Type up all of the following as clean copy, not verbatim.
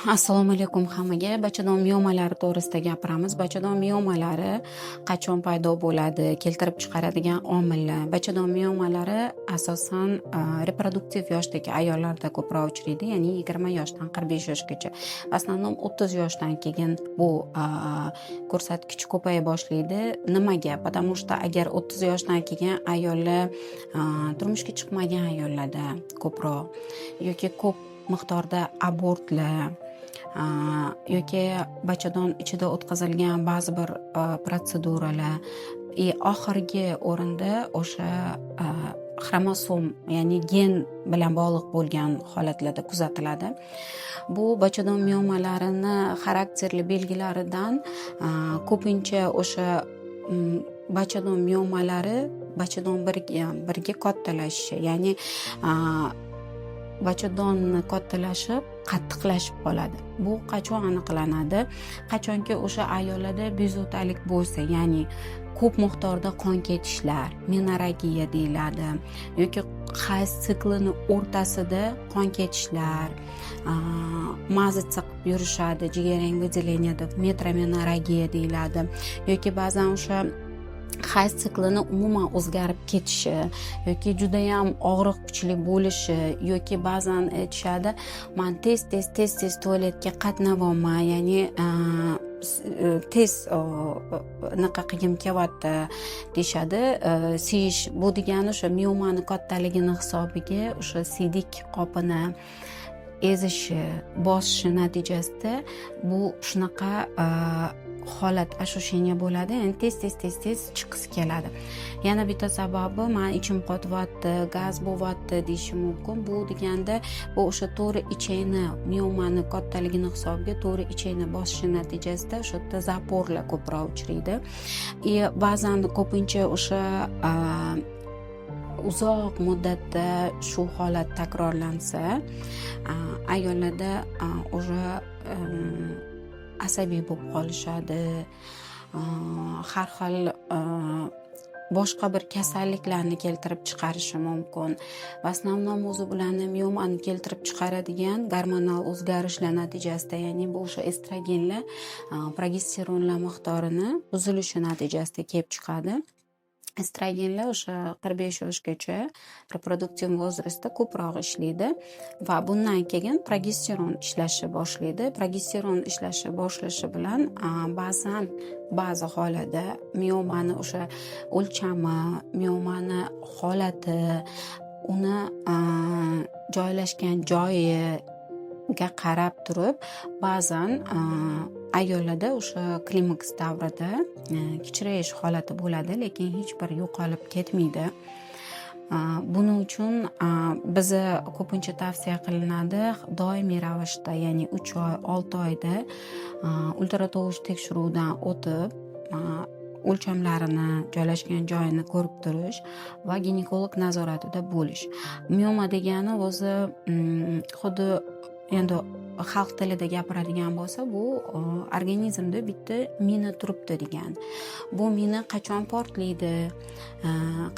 Assalomu alaykum hammaga. Bachadon miomalari to'g'risida gapiramiz. Bachadon miomalari qachon paydo bo'ladi, keltirib chiqaradigan omillar. Bachadon miomalari asosan reproduktiv yoshdagi ayollarda ko'proq uchraydi, ya'ni 20 yoshdan 45 yoshgacha. Asnonom 30 yoshdan keyin bu ko'rsatkich ko'paya boshlaydi. Nimaga? Потому что agar 30 yoshdan keyin ayollar turmushga chiqmagan ayollarda ko'proq yoki ko'p miqdorda abortlar yoki bachadon ichida o'tkazilgan ba'zi bir protseduralar oxirgi o'rinda o'sha xromosom, ya'ni gen bilan bog'liq bo'lgan holatlarda kuzatiladi. Bu bachadon miomalarini xarakterli belgilaridan ko'pincha o'sha bachadon miomalari bachadon birga kattalashishi, ya'ni bachadonni kattalashib qattiqlashib qoladi. Bu qachon aniqlanadi? Qachonki o'sha ayollarda bezovtalik bo'lsa, ya'ni ko'p miqdorda qon ketishlar, menoragiya deyiladi, yoki hayz siklini o'rtasida qon ketishlar, maza siqib yurishadi, jigarrang выделение deb metromenoragiya deyiladi, yoki ba'zan o'sha hayz siklini umuman o'zgarib ketishi yoki juda ham og'riq kuchli bo'lishi, yoki ba'zan aytishadi, men tez tualetga qatnayapman, ya'ni tez naqa qilgim kelyapti deyishadi. Siyish bu degani o'sha miomani kattaligini hisobiga o'sha siydik qopini ezishi, bosishi natijasida bu shunaqa holat ощущение bo'ladi, ya'ni tez chiqisi keladi. Yana bitta sababi, men ichim qotyapti, gaz bo'lyapti deyishi mumkin. Bu deganda bu o'sha to'g'ri ichakni, miomani kattaligini hisobiga to'g'ri ichakni bosishi natijasida o'sha yerda zaporlar ko'proq uchraydi. Ba'zan ko'pincha o'sha uzoq muddatda shu holat takrorlansa, ayollarda o'sha asabiy bo'lib qolishadi, har xil boshqa bir kasalliklarni keltirib chiqarishi mumkin. Va основном o'zi bilan miomani keltirib chiqaradigan gormonal o'zgarishlar natijasida, ya'ni bu o'sha estrogenlar, progesteronlar miqdorini buzilishi natijasida kelib chiqadi. Estrogenlar o'sha 45 yoshgacha reproduktiv возрастda ko'proq ishlaydi va bundan keyin progesteron ishlashni boshlaydi. Progesteron ishlashni boshlashi bilan ba'zi holatda miomani o'sha o'lchami, miomani holati, uni joylashgan joyiga qarab turib, ba'zan ayollarda o'sha klimaks davrida kichrayish holati bo'ladi, lekin hech bir yo'qolib ketmaydi. Buning uchun bizni ko'pincha tavsiya qilinadi doimiy ravishda, ya'ni 3 oy, 6 oyda ultratovush tekshiruvdan o'tib, o'lchamlarini, joylashgan joyini ko'rib turish va ginekolog nazoratida bo'lish. Mioma degani o'zi xuddi endi xalq tilida gapiradigan bo'lsa, bu organizmda bitta mina turibdi degan. Bu mina qachon portlaydi,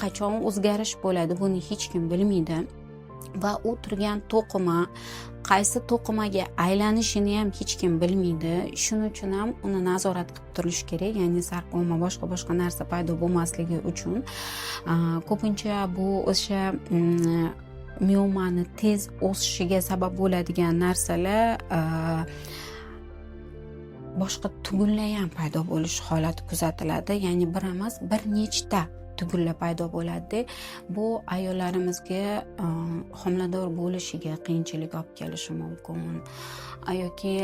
qachon o'zgarish bo'ladi, buni hech kim bilmaydi. Va u turgan to'qima qaysi to'qimaga aylanishini ham hech kim bilmaydi. Shuning uchun ham uni nazorat qilib turish kerak, ya'ni sarkoma boshqa narsa paydo bo'lmasligi uchun. Ko'pincha bu o'sha miomani tez o'sishiga sabab bo'ladigan narsalar boshqa tugullar ham paydo bo'lish holati kuzatiladi, ya'ni bir emas, bir nechta tugullar paydo bo'ladi. Bu ayollarimizga homilador bo'lishiga qiyinchilik olib kelishi mumkin, yoki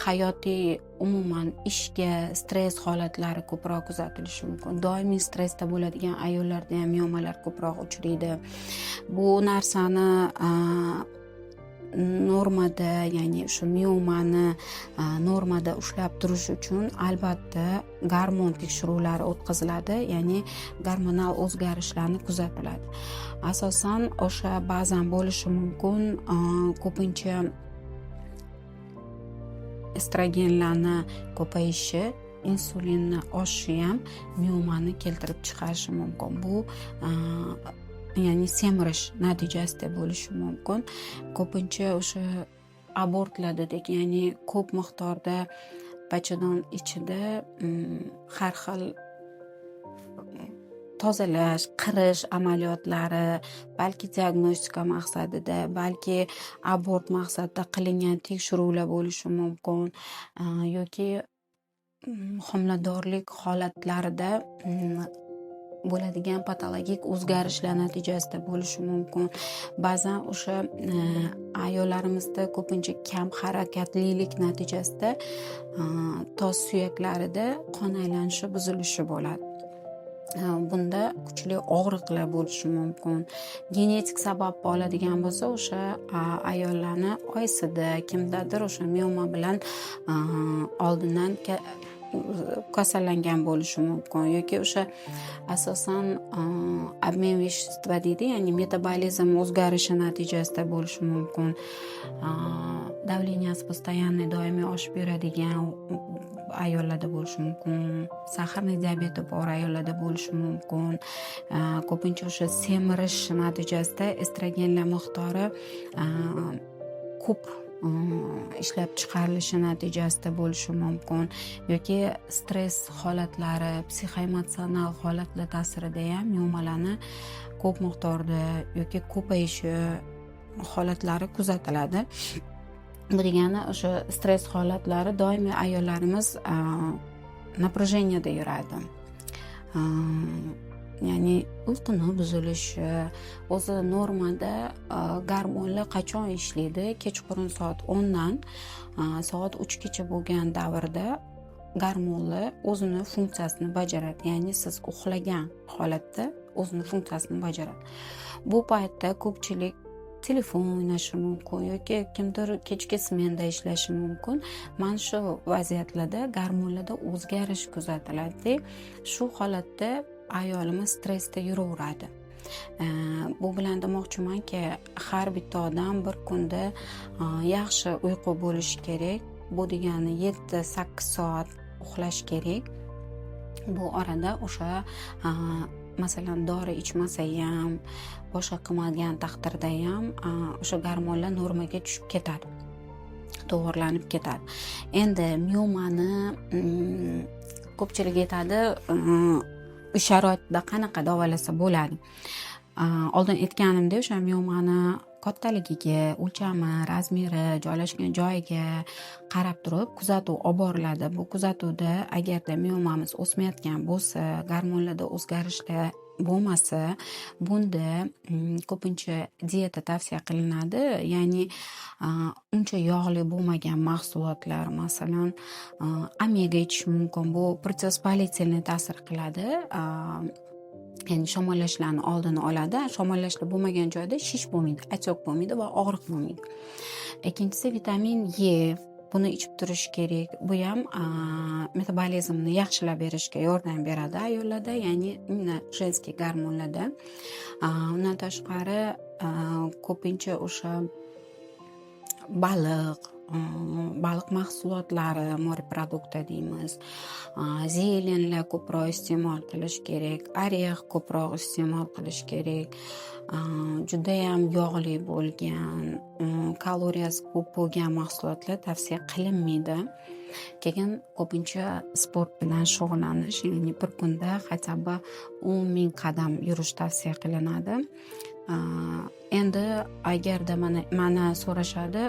hayotiy umuman ishga stress holatlari ko'proq kuzatilishi mumkin. Doimiy stressda bo'ladigan ayollarda ham miomalar ko'proq uchraydi. Bu narsani normada, ya'ni shu miomani normada ushlab turish uchun albatta gormon tekshiruvlari o'tkaziladi, ya'ni gormonal o'zgarishlarni kuzatiladi. Asosan o'sha ba'zan bo'lishi mumkin, ko'pincha estrogenlarni ko'payishi, insulinni oshishi ham miomani keltirib chiqarishi mumkin. Bu ya'ni semirish natijasida bo'lishi mumkin. Ko'pincha o'sha abortlar dedik, ya'ni ko'p miqdorda bachadon ichida har xil tozalash, qirish amaliyotlari, balki diagnostika maqsadida, balki abort maqsadida qilingan tekshiruvlar bo'lishi mumkin, yoki homiladorlik holatlarida bo'ladigan patologik o'zgarishlar natijasida bo'lishi mumkin. Ba'zan o'sha ayollarimizda ko'pincha kam harakatlilik natijasida tos suyaklarida qon aylanishi buzilishi bo'ladi. Bunda kuchli og'riqlar bo'lishi mumkin. Genetik sabab bo'ladigan bo'lsa, o'sha ayollarni oysida kimdadir o'sha mioma bilan oldindan kasallangan bo'lishi mumkin, yoki o'sha asosan обмен вещества deydi, ya'ni metabolizm o'zgarishi natijasida bo'lishi mumkin. Davleniyasi постоянный doimiy oshib yuradigan ayollarda bo'lishi mumkin. Saharniy diabeti bor ayollarda bo'lishi mumkin. Ko'pincha o'sha semirish natijasida estrogenlar miqdori ko'p ishlab chiqarilishi natijasida bo'lishi mumkin, yoki stress holatlari, psixoemotsional holatlar ta'sirida ham miomalarni ko'p miqdorda yoki ko'payishi holatlari kuzatiladi. Bu degani o'sha stress holatlari doimiy ayollarimiz напряженияda yuradi. Ya'ni uyquni buzilishi, o'zi normada gormonlar qachon ishlaydi? Kechqurun soat 10 dan soat 3 gacha bo'lgan davrda gormonlar o'zini funksiyasini bajaradi. Ya'ni siz uxlagan holatda o'zini funksiyasini bajaradi. Bu paytda ko'pchilik telefon o'ynashi mumkin, yoki kimdir kechki smenda ishlashi mumkin. Mana shu vaziyatlarda gormonlarda o'zgarish kuzatiladi. Shu holatda ayolimiz stressda yuraveradi. Bu bilan demoqchimanki, har bitta odam bir kunda yaxshi uyqu bo'lishi kerak. Bu degani 7-8 soat uxlash kerak. Bu orada o'sha masalan dori ichmasa ham, boshqa qilmagan taqdirda ham o'sha gormonlar normaga tushib ketadi, to'g'irlanib ketadi. Endi miomani ko'pchilik aytadi, uy sharoitida qanaqa davolasa bo'ladi? Oldin aytganimdek, o'sha miomani kattaligiga, o'lchami, razmeri, joylashgan joyiga qarab turib kuzatuv olib boriladi. Bu kuzatuvda agarda miomamiz o'smayotgan bo'lsa, gormonlarda o'zgarishlar bo'lmasa, bunda ko'pincha dieta tavsiya qilinadi. Ya'ni uncha yog'li bo'lmagan mahsulotlar, masalan, omega ichish mumkin. Bu protivоспалительный ta'sir qiladi. Ya'ni shamollashlarni oldini oladi. Shamollashlar bo'lmagan joyda shish bo'lmaydi, atyoq bo'lmaydi va og'riq bo'lmaydi. Ikkinchisi vitamin E. Buni ichib turish kerak. Bu ham metabolizmni yaxshilab berishga yordam beradi ayollarda, ya'ni женский gormonlarda. Undan tashqari ko'pincha o'sha baliq mahsulotlari, moreprodukta deymiz. Zelenlar ko'proq iste'mol qilish kerak, orex ko'proq iste'mol qilish kerak. Juda ham yog'li bo'lgan, kaloriyasi ko'p bo'lgan mahsulotlar tavsiya qilinmaydi. Keyin ko'pincha sport bilan shug'ullanish, ya'ni bir kunda hatto 10,000 qadam yurish tavsiya qilinadi. Endi agarda mana so'rashadi,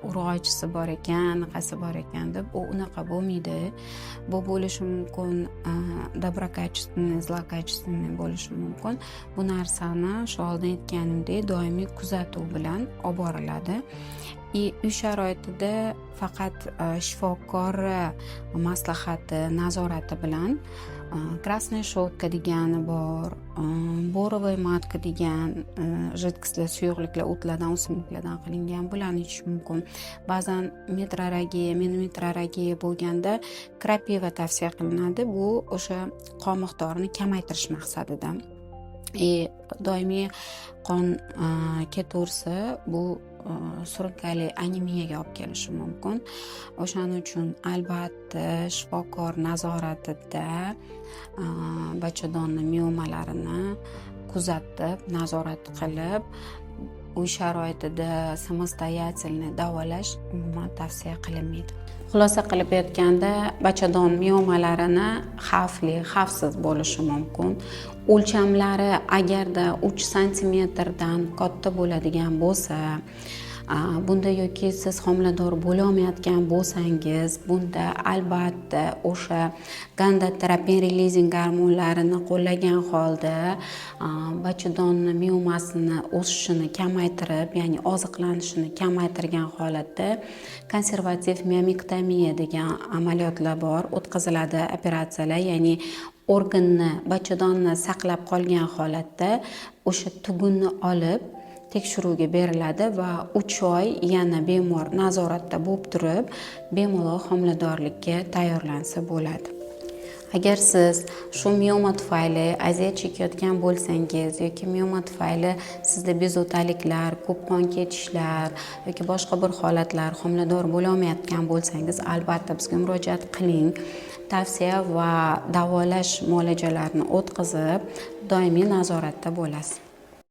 urg'ochisi bor ekan, qasi bor ekan deb, u unaqa bo'lmaydi. Bu bo'lishi mumkin, доброкачественный, злокачественный bo'lishi mumkin. Bu narsani shu oldin aytganimdek doimiy kuzatuv bilan olib boriladi. Uy sharoitida faqat shifokor maslahati, nazorati bilan krasная щетка degani bor, borovая matka degan jidkislar, suyuqliklar o'tlardan, o'simliklardan qilingan, bularni ichish mumkin. Ba'zan metroragiya bo'lganda krapiva tavsiya qilinadi. Bu o'sha qon miqdorini kamaytirish maqsadida. Doimiy qon ketaversa, bu surunkali anemiyaga olib kelishi mumkin. O'shaning uchun albatta shifokor nazoratida bachadonni miomalarini kuzatib, nazorat qilib, uy sharoitida samostoятельно davolash umuman tavsiya qilinmaydi. Xulosa qilib aytganda, bachadon miomalarini xavfsiz bo'lishi mumkin. O'lchamlari agarda 3 santimetrdan katta bo'ladigan bo'lsa, bunda yoki siz homilador bo'lolmayotgan bo'lsangiz, bunda albatta o'sha gonadotropin relizing gormonlarini qo'llagan holda bachadonni miomasini o'sishini kamaytirib, ya'ni oziqlanishini kamaytirgan holatda konservativ miomektomiya degan amaliyotlar bor, o'tkaziladi operatsiyalar, ya'ni organni, bachadonni saqlab qolgan holatda o'sha tugunni olib tekshiruvga beriladi va 3 oy yana bemor nazoratda bo'lib turib, bemalol homiladorlikka tayyorlansa bo'ladi. Agar siz shu mioma tufayli aziyat chekayotgan bo'lsangiz yoki mioma tufayli sizda bezovtaliklar, ko'p qon ketishlar yoki boshqa bir holatlar, homilador bo'lolmayotgan bo'lsangiz, albatta bizga murojaat qiling. Tavsiya va davolash muolajalarini o'tkazib, doimiy nazoratda bo'lasiz.